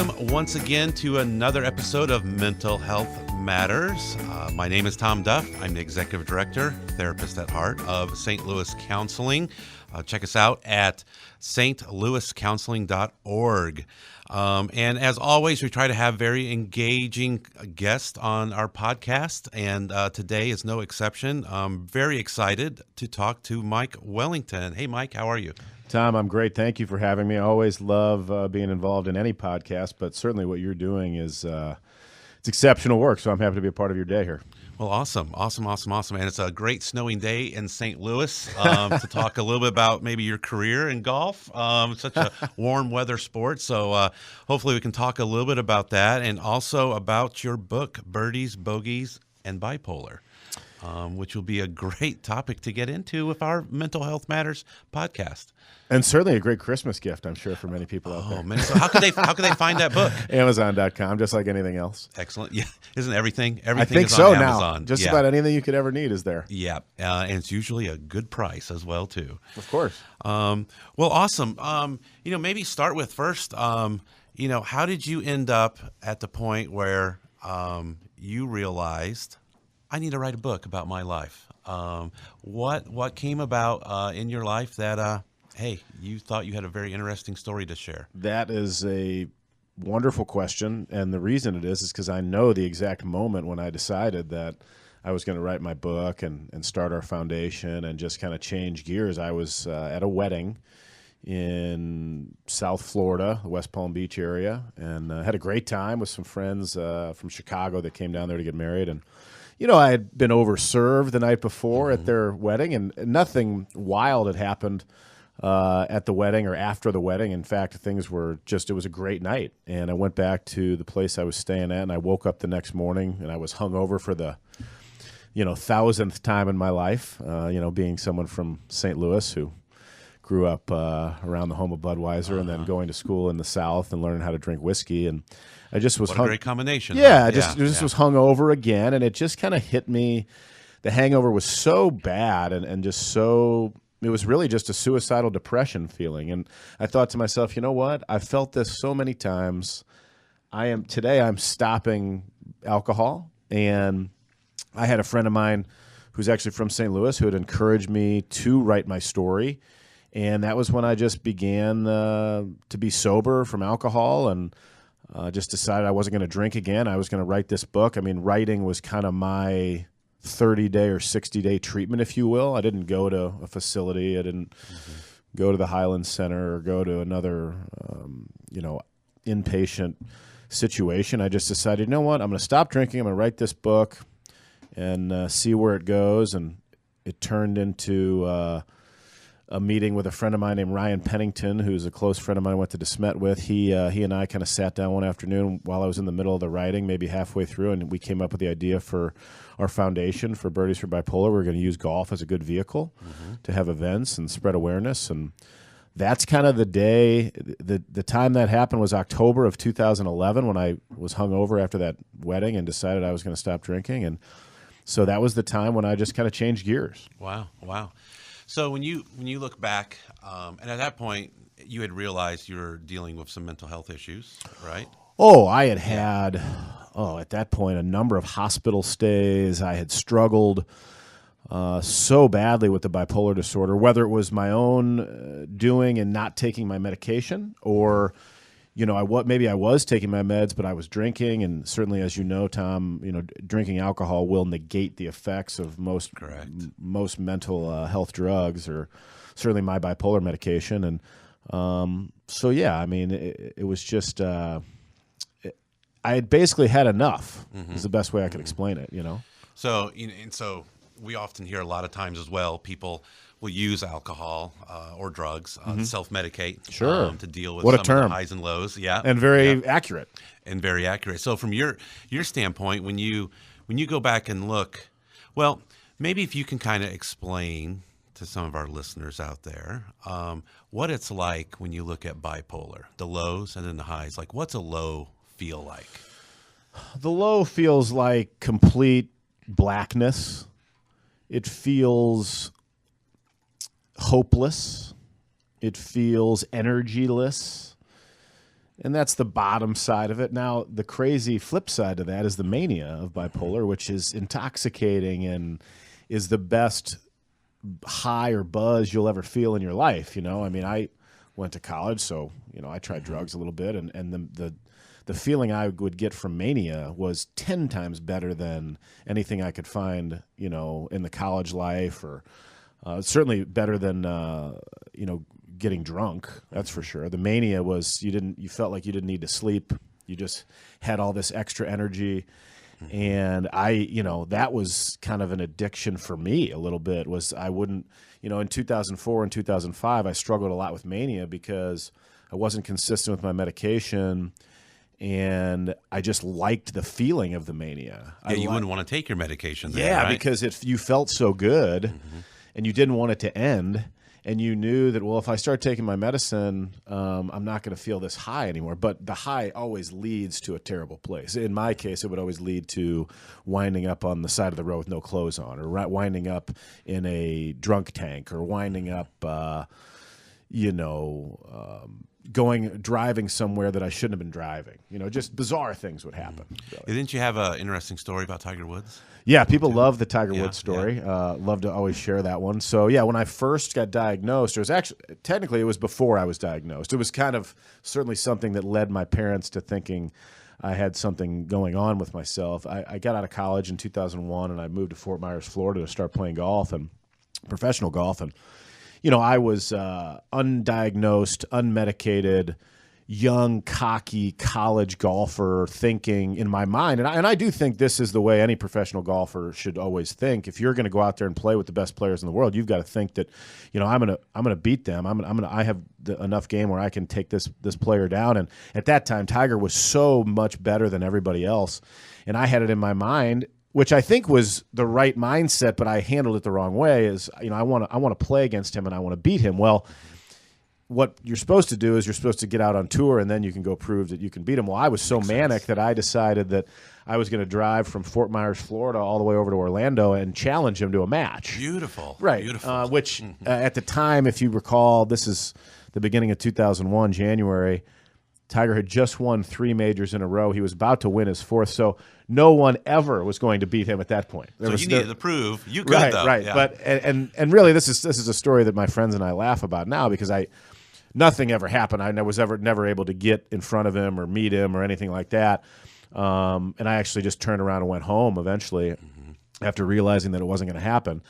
welcome once again to another episode of Mental Health Matters. My name is Tom Duff. I'm the Executive Director, Therapist at Heart of St. Louis Counseling. Check us out at stlouiscounseling.org. And as always, we try to have very engaging guests on our podcast, and today is no exception. I'm very excited to talk to Mike Wellington. Hey, Mike, how are you? Tom, I'm great. Thank you for having me. I always love being involved in any podcast, but certainly what you're doing is it's exceptional work, so I'm happy to be a part of your day here. Well, awesome. And it's a great snowing day in St. Louis to talk a little bit about maybe your career in golf. Such a warm weather sport. So hopefully we can talk a little bit about that and also about your book, Birdies, Bogeys, and Bipolar, which will be a great topic to get into with our Mental Health Matters podcast. And certainly a great Christmas gift, I'm sure, for many people out there. Oh, man. So how could they find that book? Amazon.com, just like anything else. Excellent. Yeah. Isn't everything? I think is so on Amazon. Now. Just about anything you could ever need is there. Yeah. And it's usually a good price as well, too. Of course. Well, awesome. Maybe start with first, how did you end up at the point where you realized I need to write a book about my life? What came about in your life that, hey, you thought you had a very interesting story to share? That is a wonderful question, and the reason it is because I know the exact moment when I decided that I was going to write my book and start our foundation and just kind of change gears. I was at a wedding in South Florida, the West Palm Beach area, and had a great time with some friends from Chicago that came down there to get married. And I had been overserved the night before at their wedding, and nothing wild had happened at the wedding or after the wedding. In fact, things were it was a great night. And I went back to the place I was staying at, and I woke up the next morning, and I was hungover for the, 1,000th time in my life, being someone from St. Louis who grew up around the home of Budweiser and then going to school in the South and learning how to drink whiskey. And I just was what a great combination. Yeah, I was hungover again, and it just kind of hit me. The hangover was so bad and just so. It was really just a suicidal depression feeling. And I thought to myself, you know what? I've felt this so many times. Today I'm stopping alcohol. And I had a friend of mine who's actually from St. Louis who had encouraged me to write my story. And that was when I just began to be sober from alcohol and just decided I wasn't going to drink again. I was going to write this book. I mean, writing was kind of my 30-day or 60-day treatment, if you will. I didn't go to a facility. I didn't go to the Highland Center or go to another, inpatient situation. I just decided, you know what? I'm going to stop drinking. I'm going to write this book and see where it goes. And it turned into a meeting with a friend of mine named Ryan Pennington, who's a close friend of mine I went to DeSmet with. He and I kind of sat down one afternoon while I was in the middle of the writing, maybe halfway through, and we came up with the idea for our foundation for Birdies for Bipolar. We're going to use golf as a good vehicle to have events and spread awareness. And that's kind of the day. The time that happened was October of 2011 when I was hungover after that wedding and decided I was going to stop drinking. And so that was the time when I just kind of changed gears. Wow. So when you look back, and at that point, you had realized you were dealing with some mental health issues, right? Oh, I had at that point, a number of hospital stays. I had struggled so badly with the bipolar disorder, whether it was my own doing and not taking my medication, or maybe I was taking my meds, but I was drinking. And certainly, as you know, Tom, drinking alcohol will negate the effects of most mental health drugs, or certainly my bipolar medication. And it was just I had basically had enough. Is the best way I could explain it. So so we often hear a lot of times as well, people will use alcohol or drugs, self-medicate to deal with some of the highs and lows. Yeah, and very accurate. And very accurate. So from your standpoint, when you go back and look, well, maybe if you can kind of explain to some of our listeners out there what it's like when you look at bipolar, the lows and then the highs. Like, what's a low feel like? The low feels like complete blackness. It feels hopeless. It feels energyless. And that's the bottom side of it. Now, the crazy flip side to that is the mania of bipolar, which is intoxicating and is the best high or buzz you'll ever feel in your life. I mean, I went to college, so, I tried drugs a little bit, and the feeling I would get from mania was 10 times better than anything I could find, in the college life, or certainly better than, getting drunk. That's for sure. The mania was you felt like you didn't need to sleep. You just had all this extra energy. And that was kind of an addiction for me a little bit. Was I wouldn't, in 2004 and 2005, I struggled a lot with mania because I wasn't consistent with my medication. And I just liked the feeling of the mania. Yeah, you wouldn't want to take your medication then, yeah, right? because if you felt so good and you didn't want it to end, and you knew that, well, if I start taking my medicine, I'm not going to feel this high anymore. But the high always leads to a terrible place. In my case, it would always lead to winding up on the side of the road with no clothes on, or winding up in a drunk tank, or winding up, driving somewhere that I shouldn't have been driving. Just bizarre things would happen. Really. Didn't you have an interesting story about Tiger Woods? Yeah, people love the Tiger Woods story. Love to always share that one. So, yeah, when I first got diagnosed, technically it was before I was diagnosed. It was kind of certainly something that led my parents to thinking I had something going on with myself. I got out of college in 2001, and I moved to Fort Myers, Florida to start playing golf, and professional golf. And, I was undiagnosed, unmedicated, young, cocky college golfer thinking in my mind, and I do think this is the way any professional golfer should always think. If you're going to go out there and play with the best players in the world, you've got to think that, I'm gonna beat them. I have enough game where I can take this player down. And at that time, Tiger was so much better than everybody else, and I had it in my mind, which I think was the right mindset, but I handled it the wrong way. Is I want to play against him and I want to beat him. Well, what you're supposed to do is you're supposed to get out on tour, and then you can go prove that you can beat him. Well, I was so manic that I decided that I was going to drive from Fort Myers, Florida, all the way over to Orlando and challenge him to a match. Beautiful. Right. Beautiful. Which at the time, if you recall, this is the beginning of 2001, January, Tiger had just won 3 majors in a row. He was about to win his 4th, so no one ever was going to beat him at that point. You needed to prove you could, right, though. Right, yeah. But and really, this is a story that my friends and I laugh about now, because nothing ever happened. I was never able to get in front of him or meet him or anything like that. And I actually just turned around and went home eventually after realizing that it wasn't going to happen.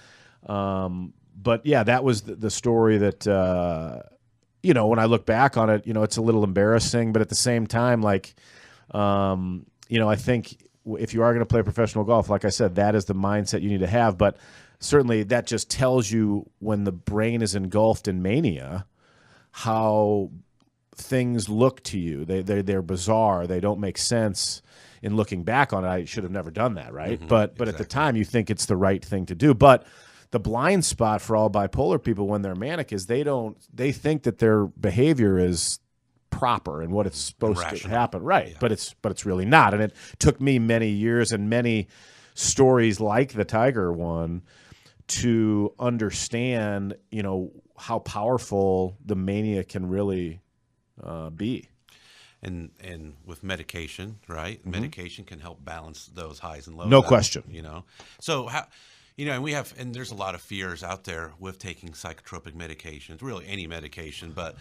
But yeah, that was the story that, when I look back on it, it's a little embarrassing, but at the same time, I think if you are going to play professional golf, like I said, that is the mindset you need to have. But certainly that just tells you, when the brain is engulfed in mania, how things look to you. They're bizarre. They don't make sense. In looking back on it, I should have never done that, right? But at the time, you think it's the right thing to do. But the blind spot for all bipolar people when they're manic is they think that their behavior is proper and what it's supposed to happen, right? Yeah. But it's really not. And it took me many years and many stories like the Tiger one to understand, how powerful the mania can really be. And with medication, right? Medication can help balance those highs and lows. No question. So how, and there's a lot of fears out there with taking psychotropic medications, really any medication. But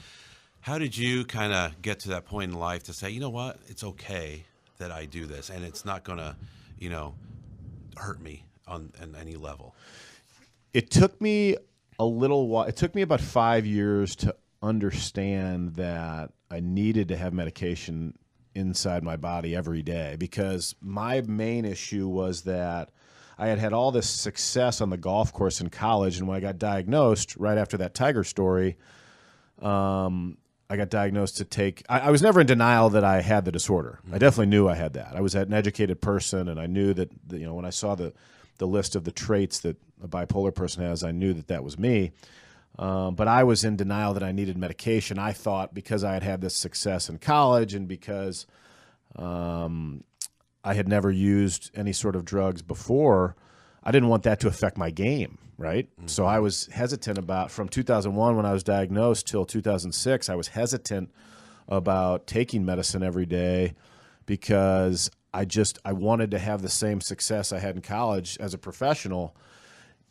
how did you kind of get to that point in life to say, you know what, it's okay that I do this, and it's not going to, hurt me on any level? It took me a little while. It took me about 5 years to understand that I needed to have medication inside my body every day, because my main issue was that I had all this success on the golf course in college, and when I got diagnosed right after that Tiger story, I got diagnosed to take. I was never in denial that I had the disorder. I definitely knew I had that. I was an educated person, and I knew that when I saw the list of the traits that a bipolar person has, I knew that was me. But I was in denial that I needed medication. I thought because I had this success in college and because I had never used any sort of drugs before, I didn't want that to affect my game, right? So I was hesitant from 2001 when I was diagnosed till 2006, I was hesitant about taking medicine every day because I wanted to have the same success I had in college as a professional.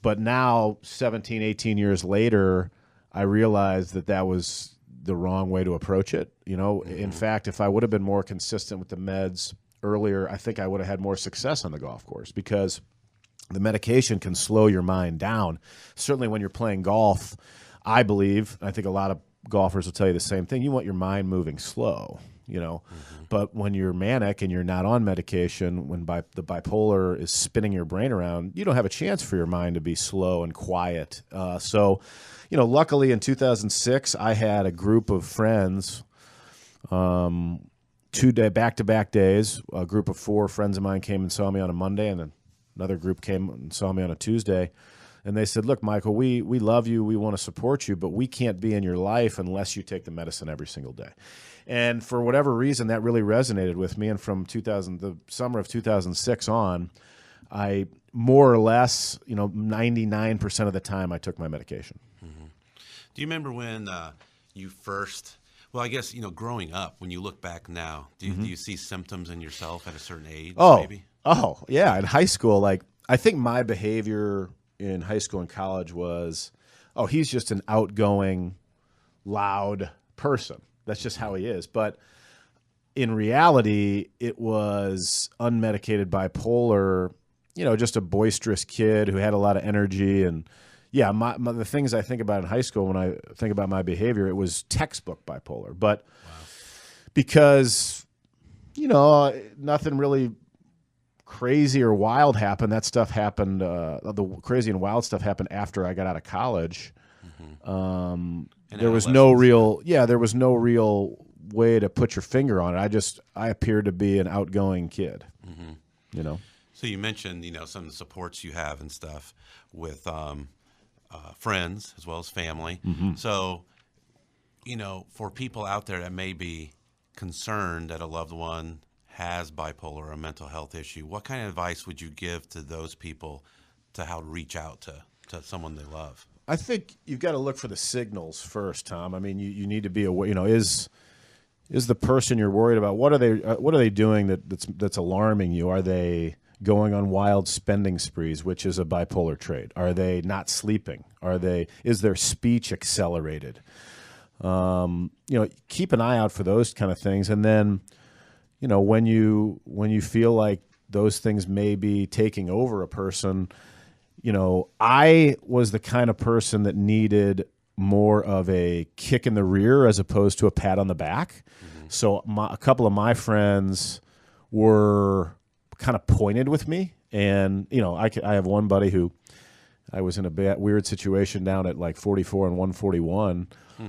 But now, 17, 18 years later, I realized that was the wrong way to approach it. In fact, if I would have been more consistent with the meds earlier, I think I would have had more success on the golf course because the medication can slow your mind down. Certainly when you're playing golf, I believe, I think a lot of golfers will tell you the same thing, you want your mind moving slow. But when you're manic and you're not on medication, when the bipolar is spinning your brain around, you don't have a chance for your mind to be slow and quiet. So, luckily in 2006, I had a group of friends, 2-day back-to-back days. A group of 4 friends of mine came and saw me on a Monday, and then another group came and saw me on a Tuesday. And they said, look, Michael, we love you. We want to support you, but we can't be in your life unless you take the medicine every single day. And for whatever reason, that really resonated with me. And from the summer of 2006 on, I more or less, 99% of the time I took my medication. Mm-hmm. Do you remember when you first, well, I guess, growing up, when you look back now, do you see symptoms in yourself at a certain age, maybe? Oh, yeah. In high school, I think my behavior in high school and college was, he's just an outgoing, loud person. That's just how he is. But in reality, it was unmedicated bipolar, just a boisterous kid who had a lot of energy. And yeah, the things I think about in high school when I think about my behavior, it was textbook bipolar. But because, nothing really crazy or wild happened. That stuff happened. The crazy and wild stuff happened after I got out of college. There was no real way to put your finger on it. I appeared to be an outgoing kid. So you mentioned, some of the supports you have and stuff with friends as well as family. So, for people out there that may be concerned that a loved one has bipolar or a mental health issue, what kind of advice would you give to those people to how to reach out to someone they love? I think you've got to look for the signals first, Tom. I mean, you need to be aware. Is the person you're worried about, what are they doing that's alarming you? Are they going on wild spending sprees, which is a bipolar trait? Are they not sleeping? Is their speech accelerated? Keep an eye out for those kind of things, and then, when you feel like those things may be taking over a person. I was the kind of person that needed more of a kick in the rear as opposed to a pat on the back. So a couple of my friends were kind of pointed with me. And, I have one buddy who I was in a weird situation down at like 44 and 141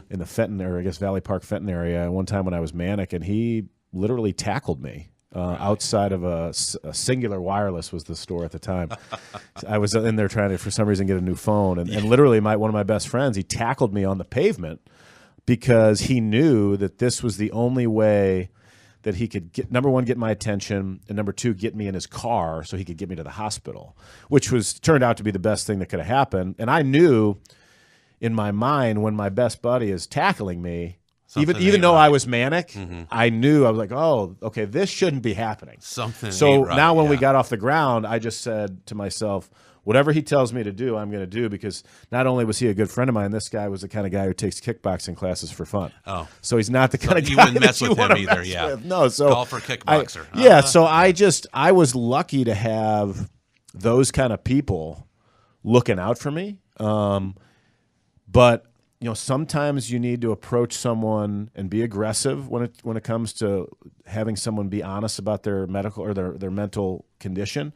in the Fenton area, I guess Valley Park, Fenton area. One time when I was manic, and he literally tackled me. Outside of a Singular Wireless was the store at the time. I was in there trying to, for some reason, get a new phone. And literally one of my best friends, he tackled me on the pavement because he knew that this was the only way that he could get, number one, get my attention, and number two, get me in his car so he could get me to the hospital, which turned out to be the best thing that could have happened. And I knew in my mind when my best buddy is tackling me, even though I was manic, I knew, I was like, oh, okay, this shouldn't be happening. So now when we got off the ground, I just said to myself, whatever he tells me to do, I'm going to do, because not only was he a good friend of mine, this guy was the kind of guy who takes kickboxing classes for fun. Oh. So he's not the kind of guy you wouldn't mess with him either, with. No, so golfer, kickboxer. So I was lucky to have those kind of people looking out for me. But sometimes you need to approach someone and be aggressive when it comes to having someone be honest about their medical or their mental condition.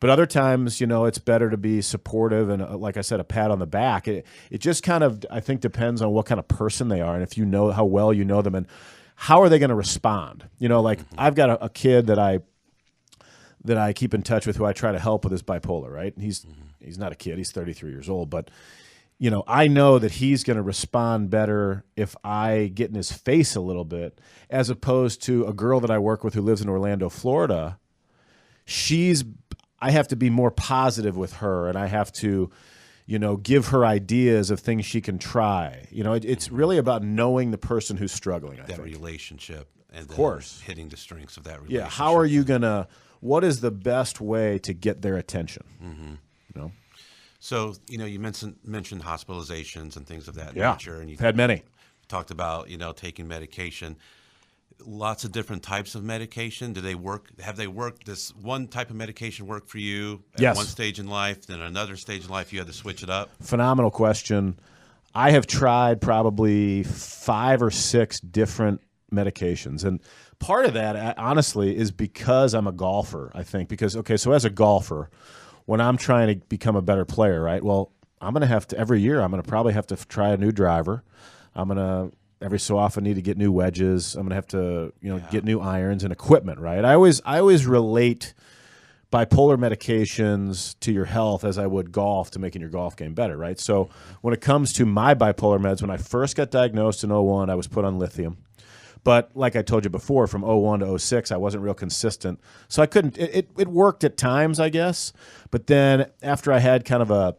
But other times, it's better to be supportive and, like I said, a pat on the back. It just kind of, I think, depends on what kind of person they are and if you know how well you know them and how are they going to respond. I've got a kid that I keep in touch with who I try to help with his bipolar. Right? He's not a kid; he's 33 years old, but. I know that he's going to respond better if I get in his face a little bit, as opposed to a girl that I work with who lives in Orlando, Florida. I have to be more positive with her, and I have to, give her ideas of things she can try. It's really about knowing the person who's struggling, I that think. relationship and of course hitting the strengths of that relationship. Yeah, how are you what is the best way to get their attention? So, you mentioned hospitalizations and things of that Yeah, nature, and you I've had many. talked about, taking medication. Lots of different types of medication. Do they work? Have they worked? This one type of medication work for you at Yes. one stage in life, then another stage in life you had to switch it up? Phenomenal question. I have tried probably 5 or 6 different medications. And part of that, honestly, is because I'm a golfer, I think. Because, so as a golfer, when I'm trying to become a better player, right, well, I'm going to have to, every year, I'm going to probably have to try a new driver. I'm going to, every so often, need to get new wedges. I'm going to have to, get new irons and equipment, right? I always relate bipolar medications to your health as I would golf to making your golf game better, right? So when it comes to my bipolar meds, when I first got diagnosed in 01, I was put on lithium. But like I told you before, from 01 to 06, I wasn't real consistent. So I couldn't, it worked at times, I guess. But then after I had kind of a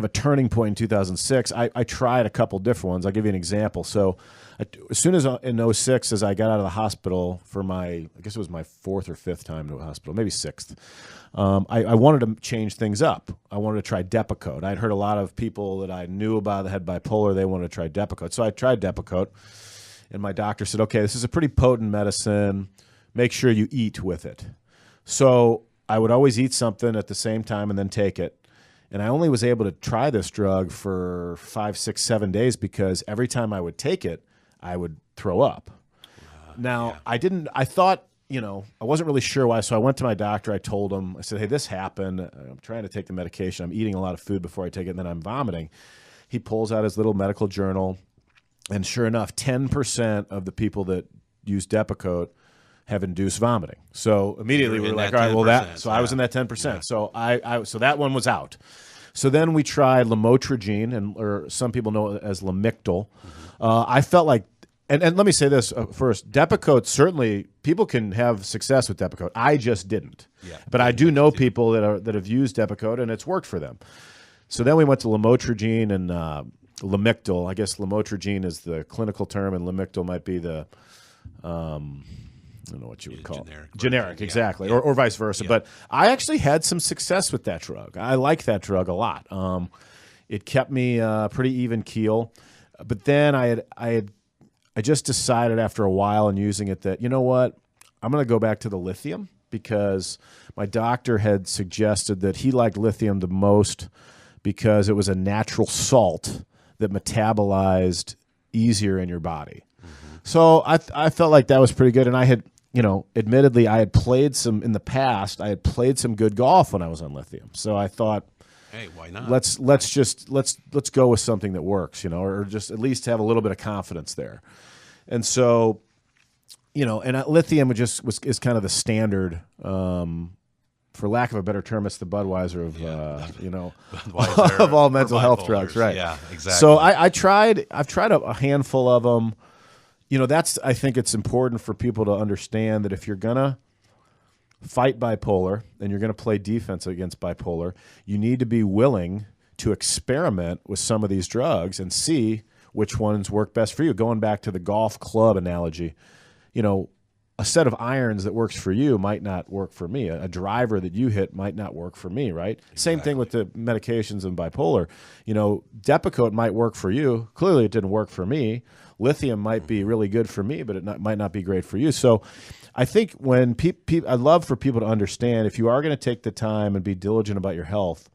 turning point in 2006, I tried a couple different ones. I'll give you an example. So as soon as in 06, as I got out of the hospital for I guess it was my 4th or 5th time to a hospital, maybe 6th, I wanted to change things up. I wanted to try Depakote. I'd heard a lot of people that I knew about that had bipolar, they wanted to try Depakote. So I tried Depakote, and my doctor said, okay, this is a pretty potent medicine. Make sure you eat with it. So I would always eat something at the same time and then take it. And I only was able to try this drug for 5, 6, 7 days because every time I would take it, I would throw up. Now, yeah. I thought, I wasn't really sure why. So I went to my doctor. I told him, I said, hey, this happened. I'm trying to take the medication. I'm eating a lot of food before I take it, and then I'm vomiting. He pulls out his little medical journal. And sure enough, 10% of the people that use Depakote have induced vomiting. So immediately we were like, all right, well, so I was in that 10%. Yeah. So so that one was out. So then we tried lamotrigine, or some people know it as Lamictal. I felt like, and let me say this first, Depakote, certainly people can have success with Depakote. I just didn't. Yeah, but I do know people that have used Depakote, and it's worked for them. So then we went to lamotrigine and Lamictal. I guess lamotrigine is the clinical term, and Lamictal might be the I don't know what you would call it. Generic, exactly, yeah. Or vice versa. Yeah. But I actually had some success with that drug. I like that drug a lot. It kept me pretty even keel. But then I just decided after a while in using it that, you know what, I'm going to go back to the lithium, because my doctor had suggested that he liked lithium the most because it was a natural salt that metabolized easier in your body. So I felt like that was pretty good, and I had, admittedly, I had played some in the past. I had played some good golf when I was on lithium. So I thought, hey, why not? Let's go with something that works, or just at least have a little bit of confidence there. And so, and lithium is kind of the standard. For lack of a better term, it's the Budweiser of Budweiser of all mental health drugs, right? Yeah, exactly. So I've tried a handful of them. I think it's important for people to understand that if you're gonna fight bipolar and you're gonna play defense against bipolar, you need to be willing to experiment with some of these drugs and see which ones work best for you. Going back to the golf club analogy, a set of irons that works for you might not work for me. A driver that you hit might not work for me, right? Exactly. Same thing with the medications in bipolar. Depakote might work for you. Clearly it didn't work for me. Lithium might be really good for me, but it might not be great for you. So I think when I'd love for people to understand, if you are going to take the time and be diligent about your health,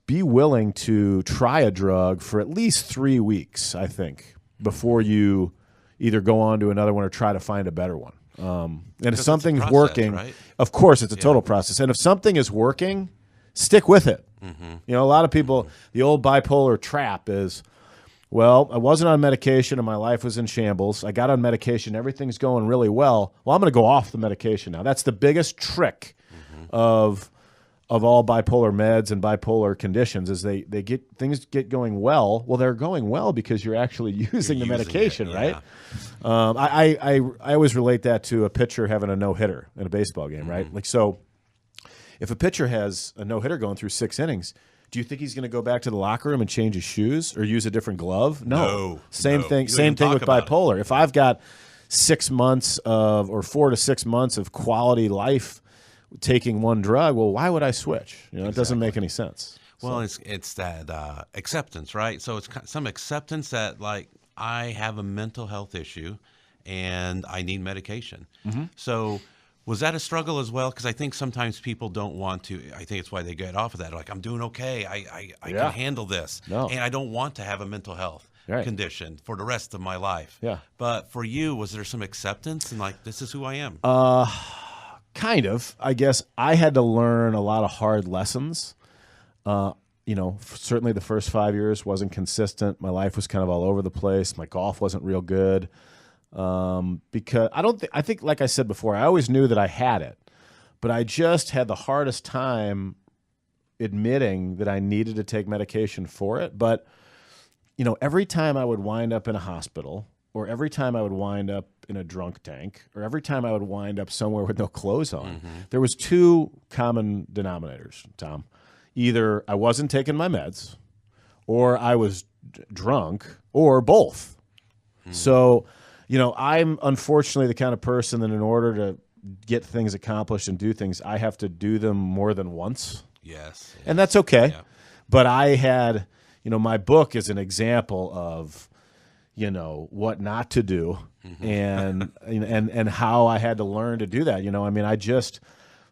be willing to try a drug for at least 3 weeks, I think, before you either go on to another one or try to find a better one. And if something's working, right? Of course, it's a total process. And if something is working, stick with it. A lot of people, the old bipolar trap is, well, I wasn't on medication and my life was in shambles. I got on medication. Everything's going really well. Well, I'm going to go off the medication now. That's the biggest trick of all bipolar meds and bipolar conditions is things get going well. Well, they're going well because you're actually using the medication, right? I always relate that to a pitcher having a no-hitter in a baseball game, right? Like, so if a pitcher has a no-hitter going through 6 innings, Do you think he's going to go back to the locker room and change his shoes or use a different glove? No. Same no. thing. Same thing with bipolar. If I've got 6 months or 4 to 6 months of quality life taking one drug, well, why would I switch? It doesn't make any sense. Well, it's that acceptance, right? So it's some acceptance that, like, I have a mental health issue and I need medication. So was that a struggle as well? Because I think sometimes people don't want to. I think it's why they get off of that. Like, I'm doing okay. I can handle this. And I don't want to have a mental health condition for the rest of my life. Yeah. But for you, was there some acceptance and, like, this is who I am? Kind of. I guess I had to learn a lot of hard lessons. Certainly the first 5 years wasn't consistent. My life was kind of all over the place. My golf wasn't real good. Because I think, like I said before, I always knew that I had it, but I just had the hardest time admitting that I needed to take medication for it. But, every time I would wind up in a hospital, or every time I would wind up in a drunk tank, or every time I would wind up somewhere with no clothes on, there was 2 common denominators, Tom. Either I wasn't taking my meds, or I was drunk, or both. So, I'm unfortunately the kind of person that in order to get things accomplished and do things, I have to do them more than once. Yes. And that's okay. Yeah. But I had, my book is an example of, what not to do and how I had to learn to do that. I just,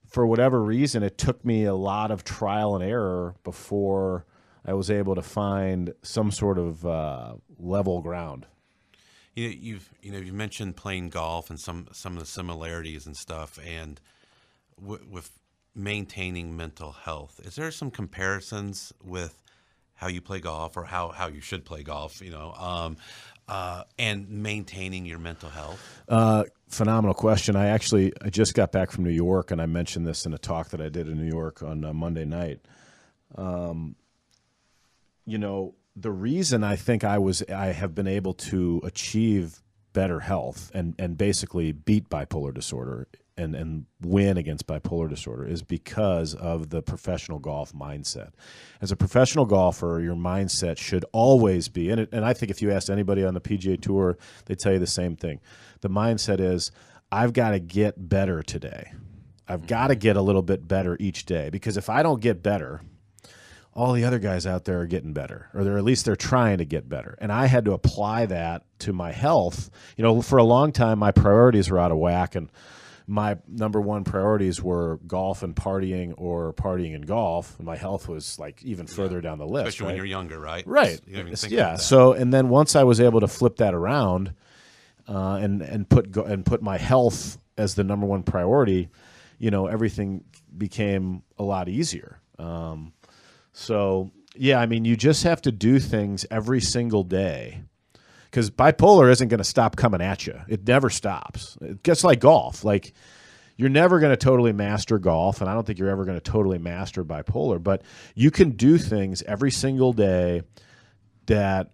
for whatever reason, it took me a lot of trial and error before I was able to find some sort of level ground. You've mentioned playing golf and some of the similarities and stuff, and with maintaining mental health. Is there some comparisons with how you play golf or how you should play golf? And maintaining your mental health? Phenomenal question. I just got back from New York, and I mentioned this in a talk that I did in New York on Monday night. The reason I think I have been able to achieve better health and basically beat bipolar disorder and win against bipolar disorder is because of the professional golf mindset. As a professional golfer, your mindset should always be, and I think if you asked anybody on the PGA Tour, they tell you the same thing. The mindset is, I've got to get better today. I've got to get a little bit better each day, because if I don't get better, all the other guys out there are getting better, or at least they're trying to get better. And I had to apply that to my health. For a long time, my priorities were out of whack, and my number one priorities were golf and partying, or partying and golf. And my health was like even further down the list. Especially when you're younger, right? Right. You don't even think yeah. about that. So, and then once I was able to flip that around and put my health as the number one priority, everything became a lot easier. You just have to do things every single day, because bipolar isn't going to stop coming at you. It never stops. It's just like golf. Like, you're never going to totally master golf, and I don't think you're ever going to totally master bipolar, but you can do things every single day that,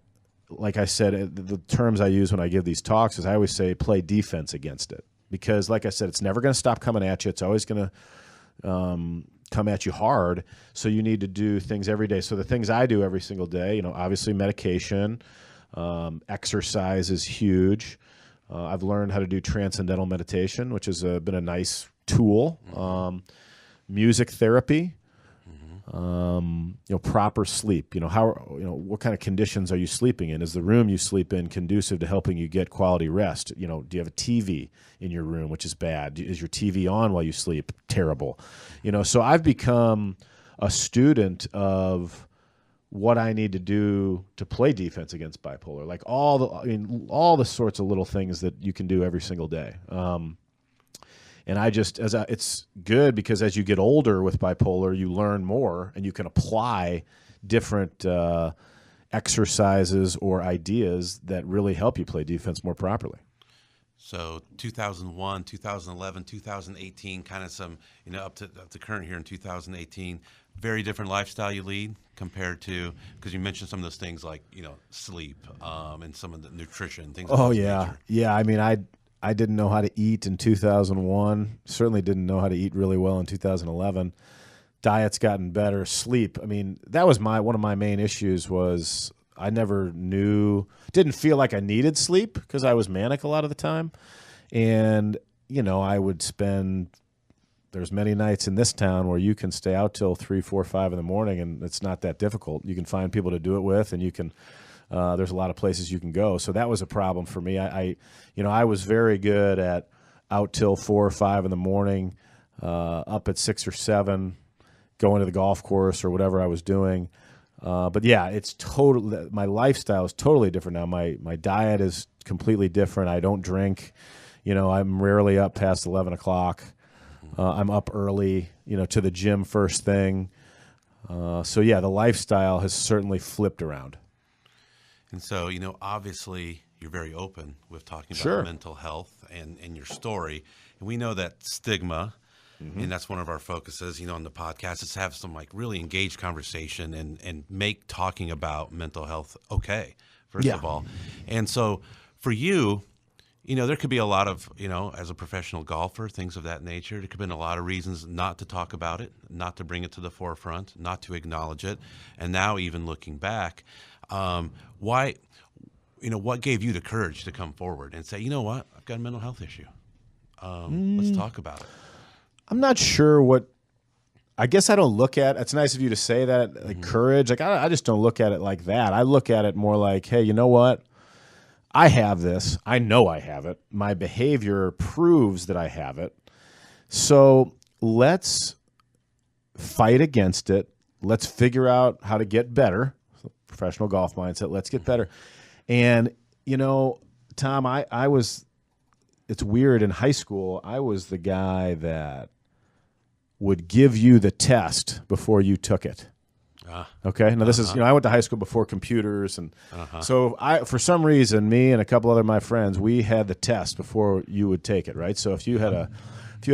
like I said, the terms I use when I give these talks is I always say play defense against it, because, like I said, it's never going to stop coming at you. It's always going to come at you hard, so you need to do things every day. So the things I do every single day, obviously medication, exercise is huge. I've learned how to do transcendental meditation, which has been a nice tool. Music therapy, proper sleep. What kind of conditions are you sleeping in? Is the room you sleep in conducive to helping you get quality rest? Do you have a TV in your room, which is bad? Is your TV on while you sleep? Terrible. So I've become a student of what I need to do to play defense against bipolar, like all the sorts of little things that you can do every single day. And it's good, because as you get older with bipolar, you learn more and you can apply different exercises or ideas that really help you play defense more properly. So 2001, 2011, 2018, kind of some, up to current here in 2018, very different lifestyle you lead compared to, because you mentioned some of those things like, sleep and some of the nutrition, things of that nature. Yeah. I didn't know how to eat in 2001. Certainly didn't know how to eat really well in 2011. diet's gotten better, sleep. I mean, that was one of my main issues was I never didn't feel like I needed sleep because I was manic a lot of the time. And, I would there's many nights in this town where you can stay out till 3, 4, 5 in the morning, and it's not that difficult. You can find people to do it with, and you can, there's a lot of places you can go. So that was a problem for me. I was very good at out till 4 or 5 in the morning, up at 6 or 7, going to the golf course or whatever I was doing. But yeah, my lifestyle is totally different now. My diet is completely different. I don't drink. I'm rarely up past 11 o'clock. I'm up early, to the gym first thing. So yeah, the lifestyle has certainly flipped around. And so, obviously you're very open with talking about Sure. mental health and your story. And we know that stigma, and that's one of our focuses, on the podcast, is to have some really engaged conversation and make talking about mental health okay, first of all. And so for you, there could be a lot of, as a professional golfer, things of that nature. There could have been a lot of reasons not to talk about it, not to bring it to the forefront, not to acknowledge it. And now even looking back, what gave you the courage to come forward and say, you know what, I've got a mental health issue. Let's talk about it. I'm not sure I guess I don't look at, it's nice of you to say that, like courage. I just don't look at it like that. I look at it more like, hey, you know what? I have this. I know I have it. My behavior proves that I have it. So let's fight against it. Let's figure out how to get better. Professional golf mindset. Let's get better. And, Tom, it's weird. In high school, I was the guy that would give you the test before you took it. Okay. Now this is, I went to high school before computers. And so for some reason, me and a couple other of my friends, we had the test before you would take it. Right. So if you had a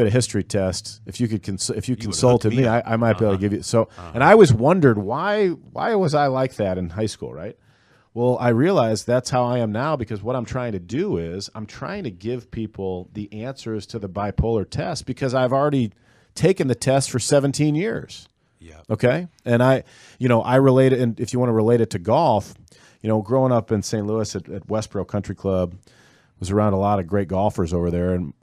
history test, if you consulted me, I might be able to give you. So, and I always wondered why was I like that in high school? Right. Well, I realized that's how I am now, because what I'm trying to do is I'm trying to give people the answers to the bipolar test, because I've already taken the test for 17 years. Yeah. Okay. And I relate it, and if you want to relate it to golf, growing up in St. Louis at Westboro Country Club, was around a lot of great golfers over there, and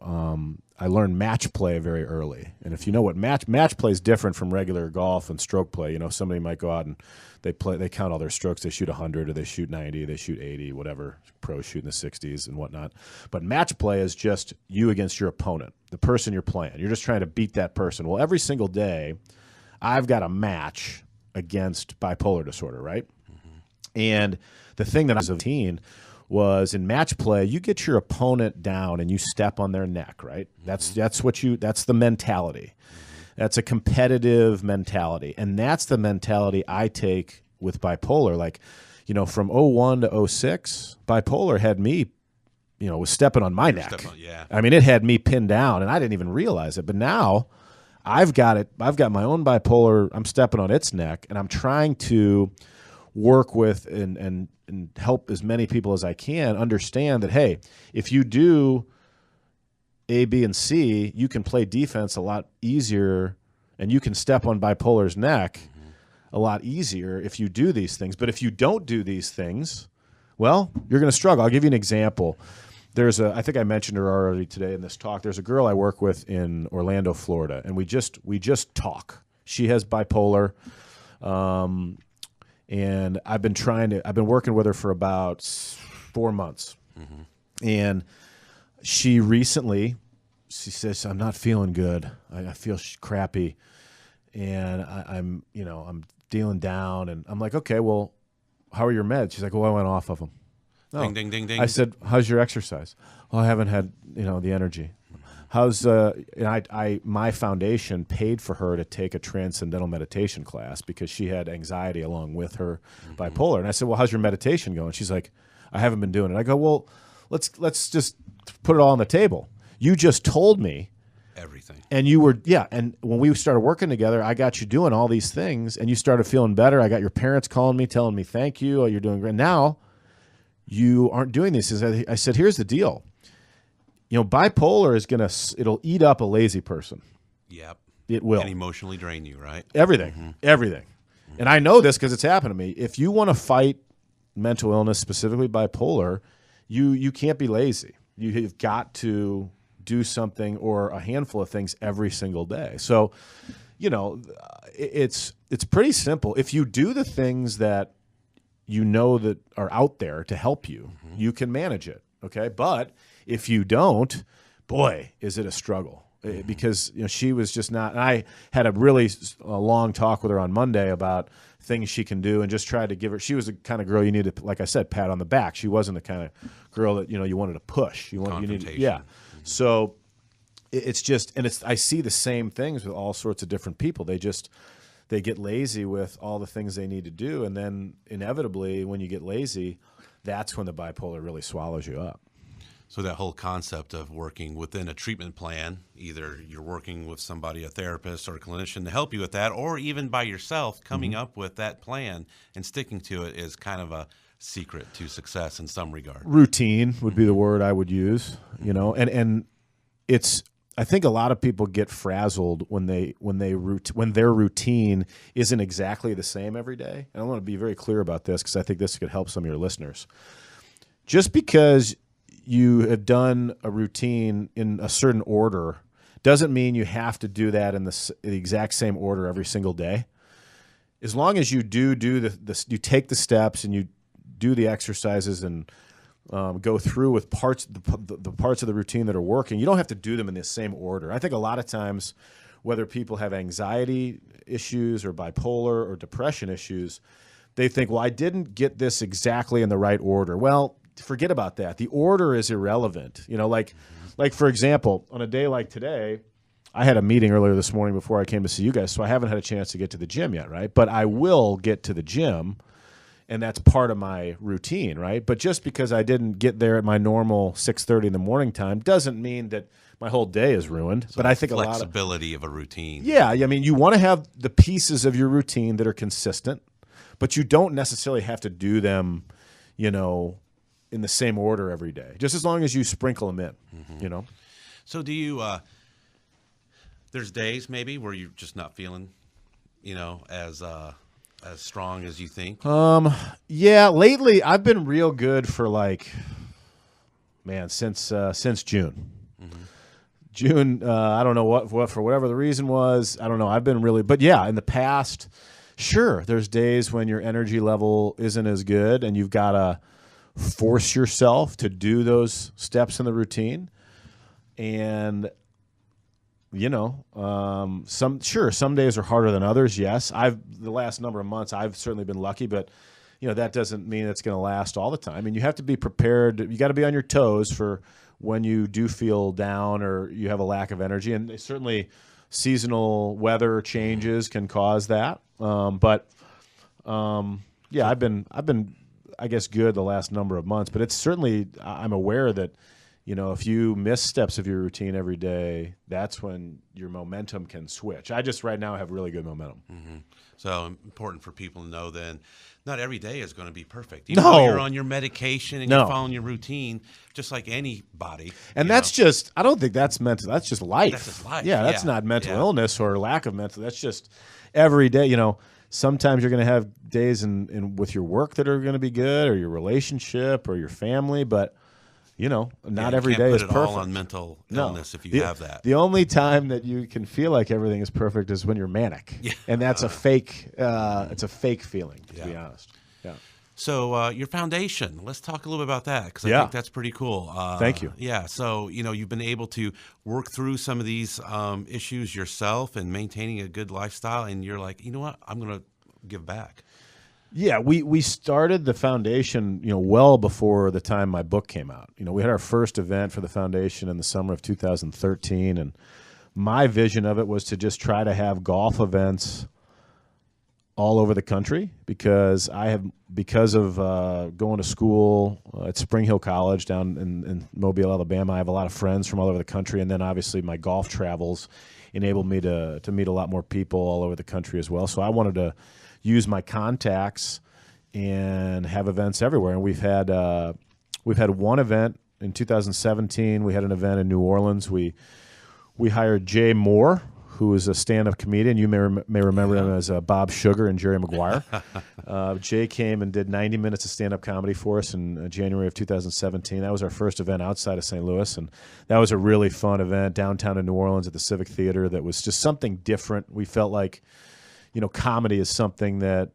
I learned match play very early. And if you know what match play is different from regular golf and stroke play. Somebody might go out and they count all their strokes. They shoot 100, or they shoot 90, they shoot 80, whatever. Pros shoot in the 60s and whatnot. But match play is just you against your opponent, the person you're playing. You're just trying to beat that person. Well, every single day, I've got a match against bipolar disorder, right? And the thing that I was 18 was in match play, you get your opponent down and you step on their neck, right? That's the mentality. That's a competitive mentality. And that's the mentality I take with bipolar. Like, from 01 to 06, bipolar had me, was stepping on my neck. I mean, it had me pinned down, and I didn't even realize it. But now I've got it. I've got my own bipolar. I'm stepping on its neck, and I'm trying to work with and help as many people as I can understand that, hey, if you do A, B, and C, you can play defense a lot easier, and you can step on bipolar's neck a lot easier if you do these things. But if you don't do these things, well, you're going to struggle. I'll give you an example. I think I mentioned her already today in this talk. There's a girl I work with in Orlando, Florida, and we just talk. She has bipolar, and I've been working with her for about 4 months, and she says, I'm not feeling good. I feel crappy, and I'm feeling down, and I'm like, okay, well, how are your meds? She's like, well, I went off of them. Oh. Ding, ding, ding, ding. I said, how's your exercise? Oh, I haven't had, the energy. How's my foundation paid for her to take a transcendental meditation class because she had anxiety along with her bipolar. And I said, well, how's your meditation going? She's like, I haven't been doing it. I go, well, let's just put it all on the table. You just told me everything. And you were, and when we started working together, I got you doing all these things, and you started feeling better. I got your parents calling me, telling me, thank you, you're doing great. Now you aren't doing these. I said, here's the deal. Bipolar is it'll eat up a lazy person. Yep. It will. And emotionally drain you, right? Everything. Everything. And I know this because it's happened to me. If you want to fight mental illness, specifically bipolar, you can't be lazy. You've got to do something or a handful of things every single day. So, it's pretty simple. If you do the things that you know that are out there to help you, you can manage it, okay? But if you don't, boy, is it a struggle. Because she was just not. And I had a really long talk with her on Monday about things she can do, and just tried to give her. She was the kind of girl you needed, like I said, pat on the back. She wasn't the kind of girl that you wanted to push. You needed, yeah. So it's just, and I see the same things with all sorts of different people. They get lazy with all the things they need to do, and then inevitably, when you get lazy, that's when the bipolar really swallows you up. So that whole concept of working within a treatment plan, either you're working with somebody, a therapist or a clinician to help you with that, or even by yourself coming up with that plan and sticking to it is kind of a secret to success in some regard. Routine would be the word I would use, and it's, I think a lot of people get frazzled when their routine isn't exactly the same every day. And I want to be very clear about this because I think this could help some of your listeners. Just because you have done a routine in a certain order doesn't mean you have to do that in the exact same order every single day. As long as you do you take the steps and you do the exercises and go through with the parts of the routine that are working, you don't have to do them in the same order. I think a lot of times, whether people have anxiety issues or bipolar or depression issues, they think, well, I didn't get this exactly in the right order. Well, forget about that. The order is irrelevant. Like for example, on a day like today, I had a meeting earlier this morning before I came to see you guys, so I haven't had a chance to get to the gym yet, right? But I will get to the gym, and that's part of my routine, right? But just because I didn't get there at my normal 6:30 in the morning time doesn't mean that my whole day is ruined. So but I think flexibility of a routine. Yeah, I mean, you want to have the pieces of your routine that are consistent, but you don't necessarily have to do them, in the same order every day, just as long as you sprinkle them in, So do you, there's days maybe where you're just not feeling, as strong as you think? Yeah, lately I've been real good for since June. June, I don't know what for whatever the reason was. I don't know. I've been really, but yeah, in the past, sure, there's days when your energy level isn't as good and you've got to force yourself to do those steps in the routine. And, some days are harder than others. Yes. The last number of months, I've certainly been lucky, but that doesn't mean it's going to last all the time. And you have to be prepared. You got to be on your toes for when you do feel down or you have a lack of energy. And certainly seasonal weather changes can cause that. Yeah, I've been, I guess, good the last number of months, but it's certainly, I'm aware that, if you miss steps of your routine every day, that's when your momentum can switch. I just right now have really good momentum. So important for people to know then, not every day is going to be perfect. No. You're on your medication and you're following your routine, just like anybody. And that's just, I don't think that's mental. That's just life. That's just life. Yeah, that's not mental illness or lack of mental. That's just every day, Sometimes you're going to have days with your work that are going to be good, or your relationship, or your family, but not every day is perfect. Put it all on mental illness if you have that. The only time that you can feel like everything is perfect is when you're manic, and that's a fake. It's a fake feeling, to be honest. Yeah. So your foundation, let's talk a little bit about that because I think that's pretty cool. Thank you. Yeah. So you've been able to work through some of these issues yourself and maintaining a good lifestyle, and you're like, you know what, I'm going to give back. Yeah, we started the foundation, well before the time my book came out. We had our first event for the foundation in the summer of 2013, and my vision of it was to just try to have golf events all over the country because of going to school at Spring Hill College down in Mobile, Alabama. I have a lot of friends from all over the country, and then obviously my golf travels enabled me to meet a lot more people all over the country as well. So I wanted to use my contacts and have events everywhere. And we've had one event in 2017. We had an event in New Orleans. We hired Jay Moore, who is a stand-up comedian. You may remember him as Bob Sugar and Jerry Maguire. Jay came and did 90 minutes of stand-up comedy for us in January of 2017. That was our first event outside of St. Louis, and that was a really fun event downtown in New Orleans at the Civic Theater that was just something different. We felt like, comedy is something that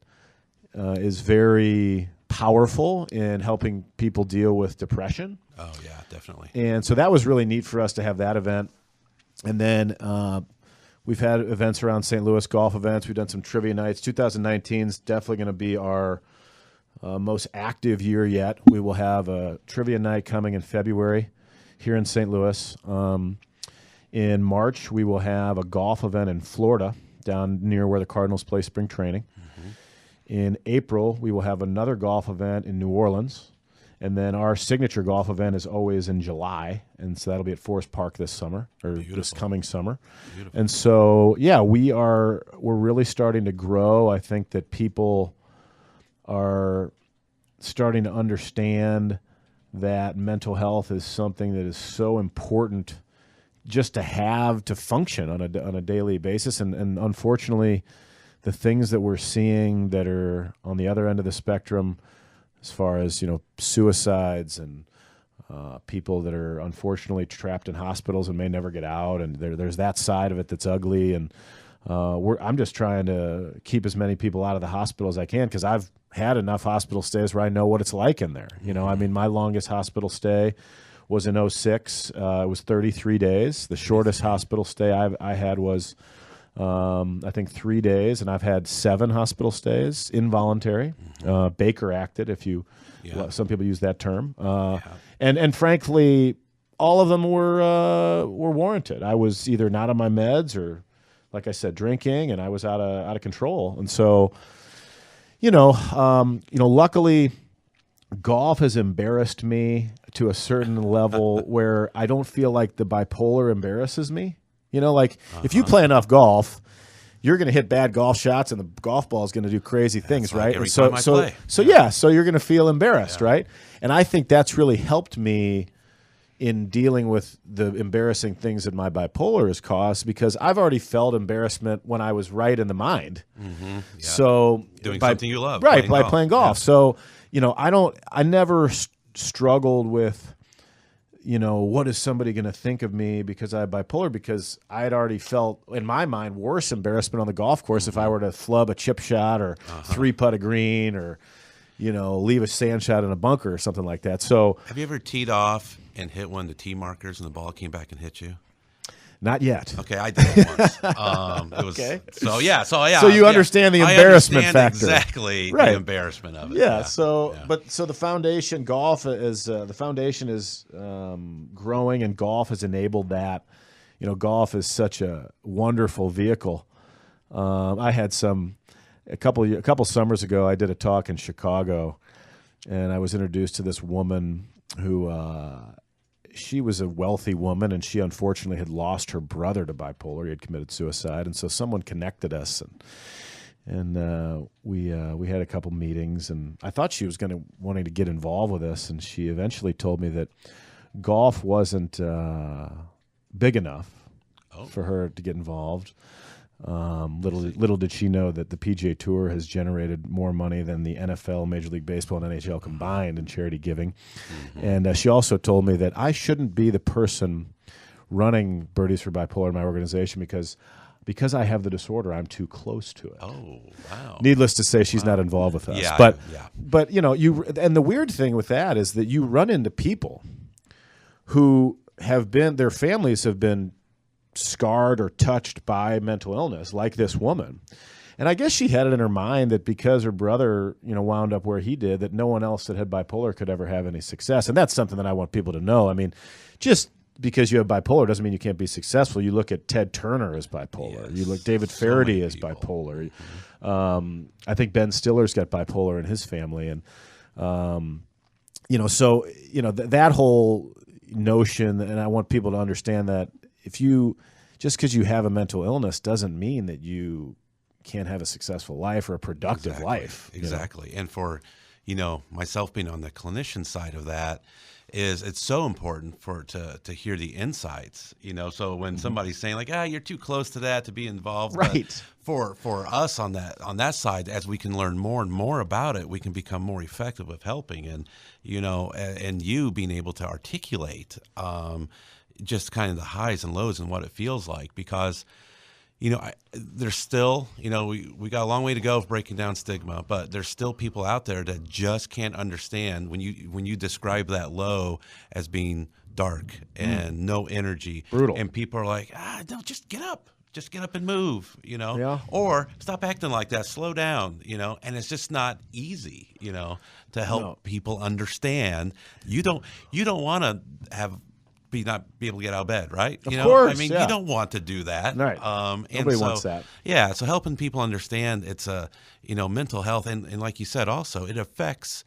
is very powerful in helping people deal with depression. Oh, yeah, definitely. And so that was really neat for us to have that event. And then we've had events around St. Louis, golf events. We've done some trivia nights. 2019 is definitely going to be our most active year yet. We will have a trivia night coming in February here in St. Louis. In March, we will have a golf event in Florida, down near where the Cardinals play spring training. Mm-hmm. In April, we will have another golf event in New Orleans. And then our signature golf event is always in July, and so that'll be at Forest Park this summer, or this coming summer. Beautiful. And so, yeah, we're really starting to grow. I think that people are starting to understand that mental health is something that is so important just to have to function on a daily basis. And unfortunately, the things that we're seeing that are on the other end of the spectrum, as far as, suicides and people that are unfortunately trapped in hospitals and may never get out, and there's that side of it that's ugly. And I'm just trying to keep as many people out of the hospital as I can, because I've had enough hospital stays where I know what it's like in there. My longest hospital stay was in 2006. It was 33 days. The shortest hospital stay I had was I think 3 days, and I've had 7 hospital stays, involuntary, Baker acted, some people use that term. And frankly, all of them were warranted. I was either not on my meds or, like I said, drinking, and I was out of control. And so, luckily, golf has embarrassed me to a certain level where I don't feel like the bipolar embarrasses me. If you play enough golf, you're going to hit bad golf shots, and the golf ball is going to do crazy things, right? Every time I play. So you're going to feel embarrassed, right? And I think that's really helped me in dealing with the embarrassing things that my bipolar has caused, because I've already felt embarrassment when I was right in the mind. Mm-hmm. Yeah. So doing something you love, right? By playing golf. Yeah. So I never struggled with, what is somebody going to think of me because I have bipolar, because I had already felt, in my mind, worse embarrassment on the golf course if I were to flub a chip shot or 3-putt a green or, leave a sand shot in a bunker or something like that. So have you ever teed off and hit one of the tee markers and the ball came back and hit you? Not yet. Okay, I did it once. It was, okay. So you understand the embarrassment factor. Exactly, right. The embarrassment of it. Yeah. So the foundation golf is growing, and golf has enabled that. Golf is such a wonderful vehicle. I had a couple summers ago. I did a talk in Chicago, and I was introduced to this woman who. She was a wealthy woman, and she unfortunately had lost her brother to bipolar. He had committed suicide, and so someone connected us, and we had a couple meetings. And I thought she was wanting to get involved with us, and she eventually told me that golf wasn't big enough for her to get involved. Little did she know that the PGA Tour has generated more money than the NFL, Major League Baseball, and NHL combined in charity giving. Mm-hmm. And she also told me that I shouldn't be the person running Birdies for Bipolar in my organization because I have the disorder, I'm too close to it. Oh, wow. Needless to say, she's not involved with us. Yeah, but and the weird thing with that is that you run into people who their families have been scarred or touched by mental illness, like this woman. And I guess she had it in her mind that because her brother, wound up where he did, that no one else that had bipolar could ever have any success. And that's something that I want people to know. I mean, just because you have bipolar doesn't mean you can't be successful. You look at Ted Turner as bipolar. Yes. You look David Faraday as bipolar. Mm-hmm. I think Ben Stiller's got bipolar in his family. And, that whole notion, and I want people to understand that just because you have a mental illness doesn't mean that you can't have a successful life or a productive life. Exactly. And for myself being on the clinician side of that, is it's so important to hear the insights, so when somebody's saying like, you're too close to that to be involved, Right. but for us on that side, as we can learn more and more about it, we can become more effective with helping, and and you being able to articulate just kind of the highs and lows and what it feels like, because there's still, we got a long way to go of breaking down stigma, but there's still people out there that just can't understand when you describe that low as being dark and no energy. Brutal. And people are like, no, just get up and move, Yeah. or stop acting like that, slow down, and it's just not easy, to help people understand. You don't want to not be able to get out of bed, right? Of course, I mean, yeah. you don't want to do that. Right. Nobody wants that. Yeah. So helping people understand it's mental health. And like you said, also, it affects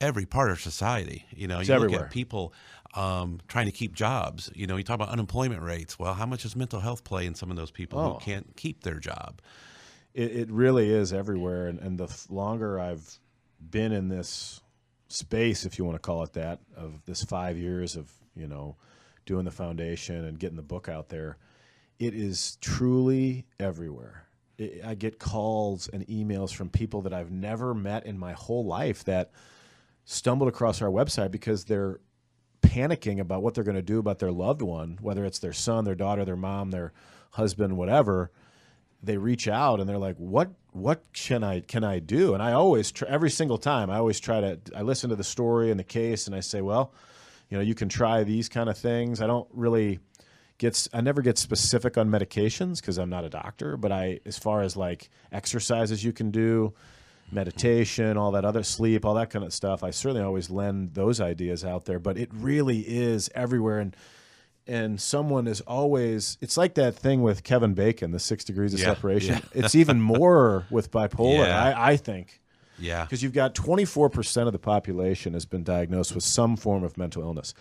every part of society. You everywhere. Look at people trying to keep jobs. You talk about unemployment rates. Well, how much does mental health play in some of those people who can't keep their job? It really is everywhere. And the longer I've been in this space, if you want to call it that, of this 5 years of, doing the foundation and getting the book out there, it is truly everywhere. I get calls and emails from people that I've never met in my whole life that stumbled across our website because they're panicking about what they're going to do about their loved one, whether it's their son, their daughter, their mom, their husband, whatever. They reach out and they're like, what can I do? And I always, every single time, I listen to the story and the case and I say, well, you can try these kind of things. I never get specific on medications because I'm not a doctor, but as far as like exercises you can do, meditation, all that other sleep, all that kind of stuff, I certainly always lend those ideas out there, but it really is everywhere. And someone is always, it's like that thing with Kevin Bacon, the 6 degrees of separation. Yeah. It's even more with bipolar, I think. Yeah. Because you've got 24% of the population has been diagnosed with some form of mental illness.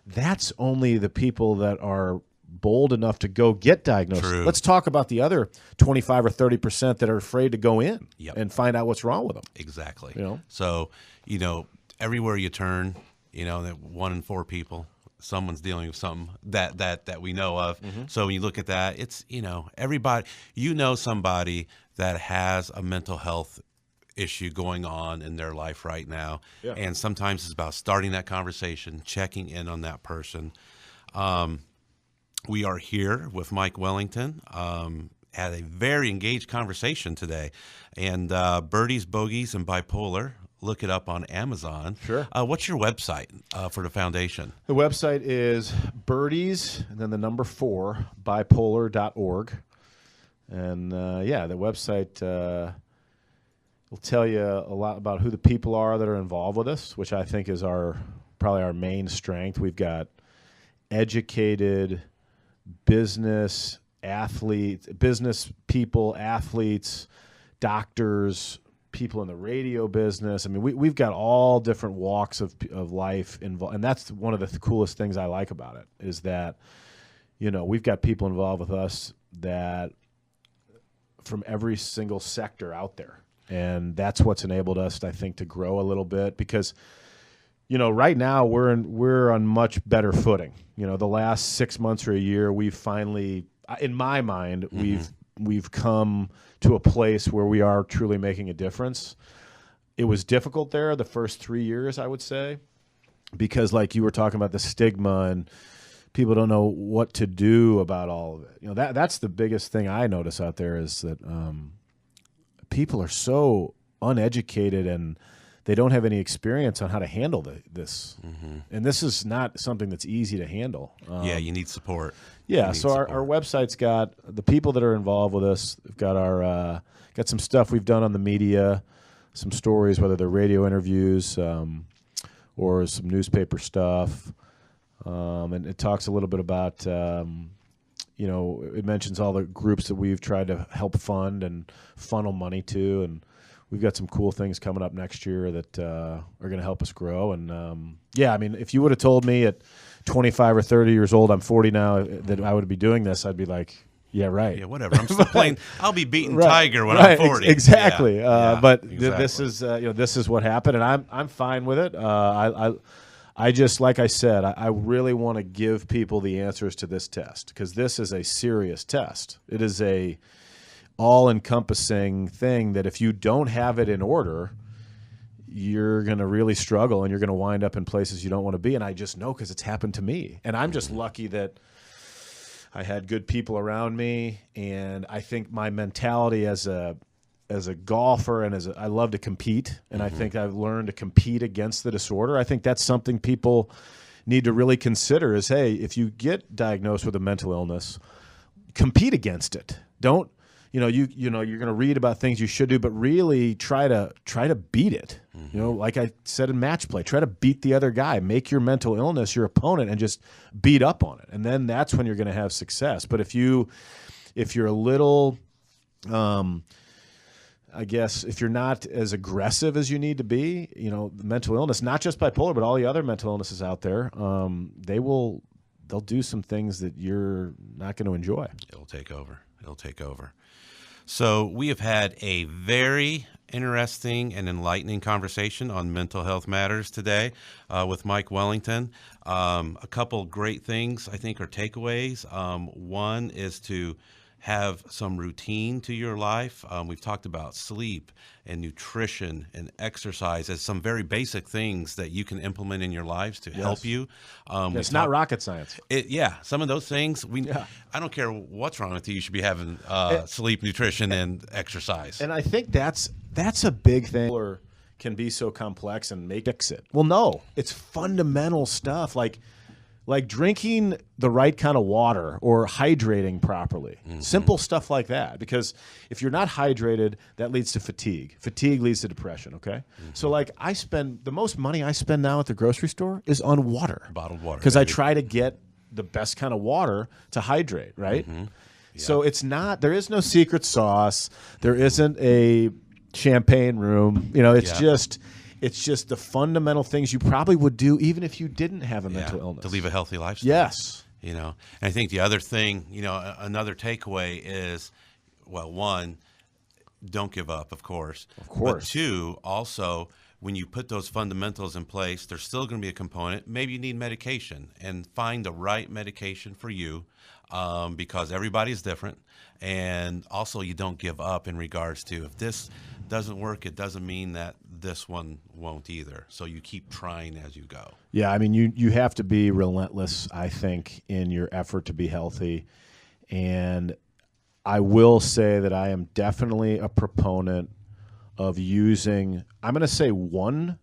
That's only the people that are bold enough to go get diagnosed. True. Let's talk about the other 25 or 30% that are afraid to go in and find out what's wrong with them. Exactly. So, everywhere you turn, that 1 in 4 people, someone's dealing with something that we know of. Mm-hmm. So when you look at that, it's, everybody, somebody that has a mental health issue going on in their life right now. Yeah. And sometimes it's about starting that conversation, checking in on that person. We are here with Mike Wellington. Had a very engaged conversation today. And Birdies, Bogies, and Bipolar, look it up on Amazon. Sure. What's your website for the foundation? The website is Birdies, and then the number 4, bipolar.org. And, the website will tell you a lot about who the people are that are involved with us, which I think is probably our main strength. We've got educated business people, athletes, doctors, people in the radio business. I mean, we've got all different walks of life involved, and that's one of the coolest things I like about it is that, we've got people involved with us that from every single sector out there. And that's what's enabled us, I think, to grow a little bit because, right now we're on much better footing. The last 6 months or a year, we've finally, in my mind, we've come to a place where we are truly making a difference. It was difficult there the first 3 years, I would say, because like you were talking about the stigma and people don't know what to do about all of it. That's the biggest thing I notice out there is that people are so uneducated and they don't have any experience on how to handle this. Mm-hmm. And this is not something that's easy to handle. You need support. Yeah, so our website's got the people that are involved with us. We've got got some stuff we've done on the media, some stories, whether they're radio interviews or some newspaper stuff. And it talks a little bit about it mentions all the groups that we've tried to help fund and funnel money to, and we've got some cool things coming up next year that are going to help us grow. And if you would have told me at 25 or 30 years old, I'm 40 now, that I would be doing this, I'd be like, Yeah, right. Yeah, whatever. I'm still playing. I'll be beating Right. Tiger when Right. I'm 40. Exactly. Yeah. But Exactly. this is this is what happened, and I'm fine with it. I just, like I said, I really want to give people the answers to this test, because this is a serious test. It is a all-encompassing thing that if you don't have it in order, you're going to really struggle, and you're going to wind up in places you don't want to be. And I just know, because it's happened to me. And I'm just lucky that I had good people around me, and I think my mentality as a golfer and I love to compete, and I think I've learned to compete against the disorder. I think that's something people need to really consider is, hey, if you get diagnosed with a mental illness, compete against it. Don't, you're going to read about things you should do, but really try to beat it. Like I said in match play, try to beat the other guy, make your mental illness your opponent and just beat up on it. And then that's when you're going to have success. But if you're a little, I guess if you're not as aggressive as you need to be, mental illness, not just bipolar, but all the other mental illnesses out there, they'll do some things that you're not going to enjoy. It'll take over. So we have had a very interesting and enlightening conversation on mental health matters today with Mike Wellington. A couple great things I think are takeaways. One is to have some routine to your life. We've talked about sleep and nutrition and exercise as some very basic things that you can implement in your lives to help you. It's not rocket science. Some of those things, I don't care what's wrong with you, you should be having sleep, nutrition, and exercise. And I think that's a big thing. Or can be so complex and fix it. Well, no, it's fundamental stuff like drinking the right kind of water or hydrating properly. Simple stuff like that. Because if you're not hydrated, that leads to fatigue. Fatigue leads to depression, okay? So the most money I spend now at the grocery store is on water. Bottled water. Because I try to get the best kind of water to hydrate, right? Yeah. So there is no secret sauce. There isn't a champagne room. It's just the fundamental things you probably would do even if you didn't have a mental illness. To leave a healthy lifestyle. Yes. And I think the other thing, another takeaway is, well, one, don't give up, of course. Of course. But two, also, when you put those fundamentals in place, there's still going to be a component. Maybe you need medication, and find the right medication for you, because everybody's different. And also, you don't give up in regards to, if this doesn't work, it doesn't mean that this one won't either. So you keep trying as you go. Yeah, I mean, you have to be relentless, I think, in your effort to be healthy. And I will say that I am definitely a proponent of using, I'm going to say, one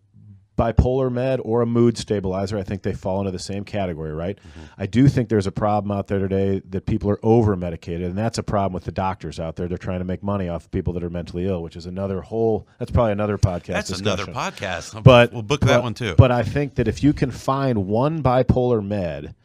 bipolar med or a mood stabilizer. I think they fall into the same category, right? I do think there's a problem out there today that people are over-medicated, and that's a problem with the doctors out there. They're trying to make money off of people that are mentally ill, which is that's probably another podcast That's discussion. another podcast. But we'll book that one too. But I think that if you can find one bipolar med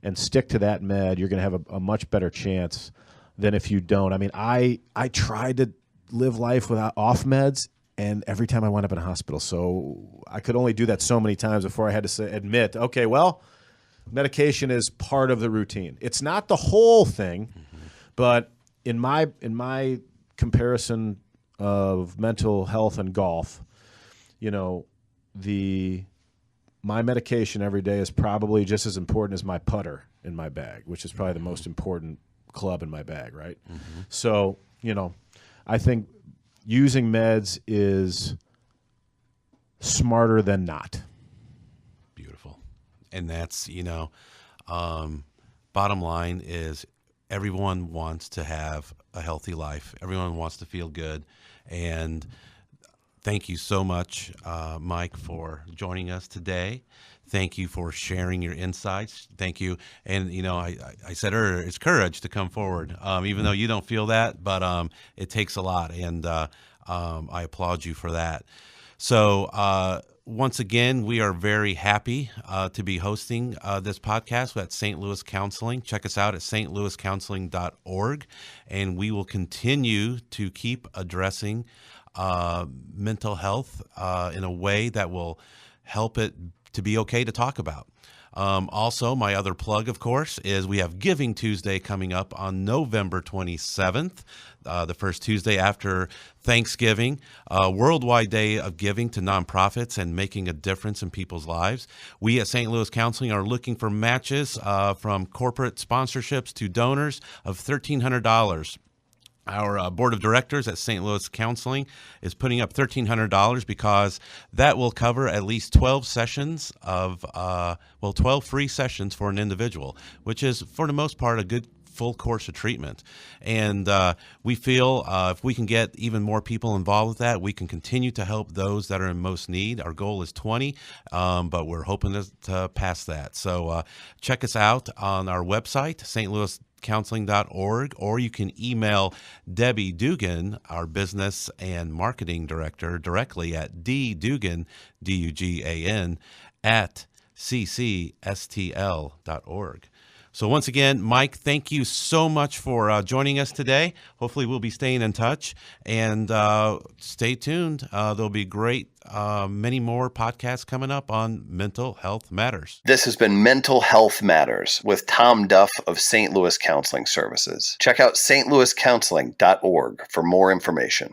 and stick to that med, you're going to have a much better chance than if you don't. I mean, I tried to live life off meds, and every time I wound up in a hospital. So I could only do that so many times before I had to admit, okay, well, medication is part of the routine. It's not the whole thing, but in my comparison of mental health and golf, my medication every day is probably just as important as my putter in my bag, which is probably the most important club in my bag, right? So, I think using meds is smarter than not. Beautiful. And that's, bottom line is everyone wants to have a healthy life. Everyone wants to feel good. And thank you so much, Mike, for joining us today. Thank you for sharing your insights. Thank you. And, I said earlier, it's courage to come forward, even though you don't feel that, but it takes a lot. And I applaud you for that. So once again, we are very happy to be hosting this podcast at St. Louis Counseling. Check us out at stlouiscounseling.org. And we will continue to keep addressing mental health in a way that will help it to be okay to talk about. Also, my other plug, of course, is we have Giving Tuesday coming up on November 27th, the first Tuesday after Thanksgiving, a worldwide day of giving to nonprofits and making a difference in people's lives. We at St. Louis Counseling are looking for matches from corporate sponsorships to donors of $1,300. Our board of directors at St. Louis Counseling is putting up $1,300 because that will cover at least 12 sessions of, 12 free sessions for an individual, which is, for the most part, a good full course of treatment. And we feel if we can get even more people involved with that, we can continue to help those that are in most need. Our goal is 20, but we're hoping to pass that. So check us out on our website, stlouiscounseling.org, or you can email Debbie Dugan, our business and marketing director, directly at ddugan, D-U-G-A-N, at ccstl.org. So once again, Mike, thank you so much for joining us today. Hopefully we'll be staying in touch, and stay tuned. There'll be many more podcasts coming up on Mental Health Matters. This has been Mental Health Matters with Tom Duff of St. Louis Counseling Services. Check out stlouiscounseling.org for more information.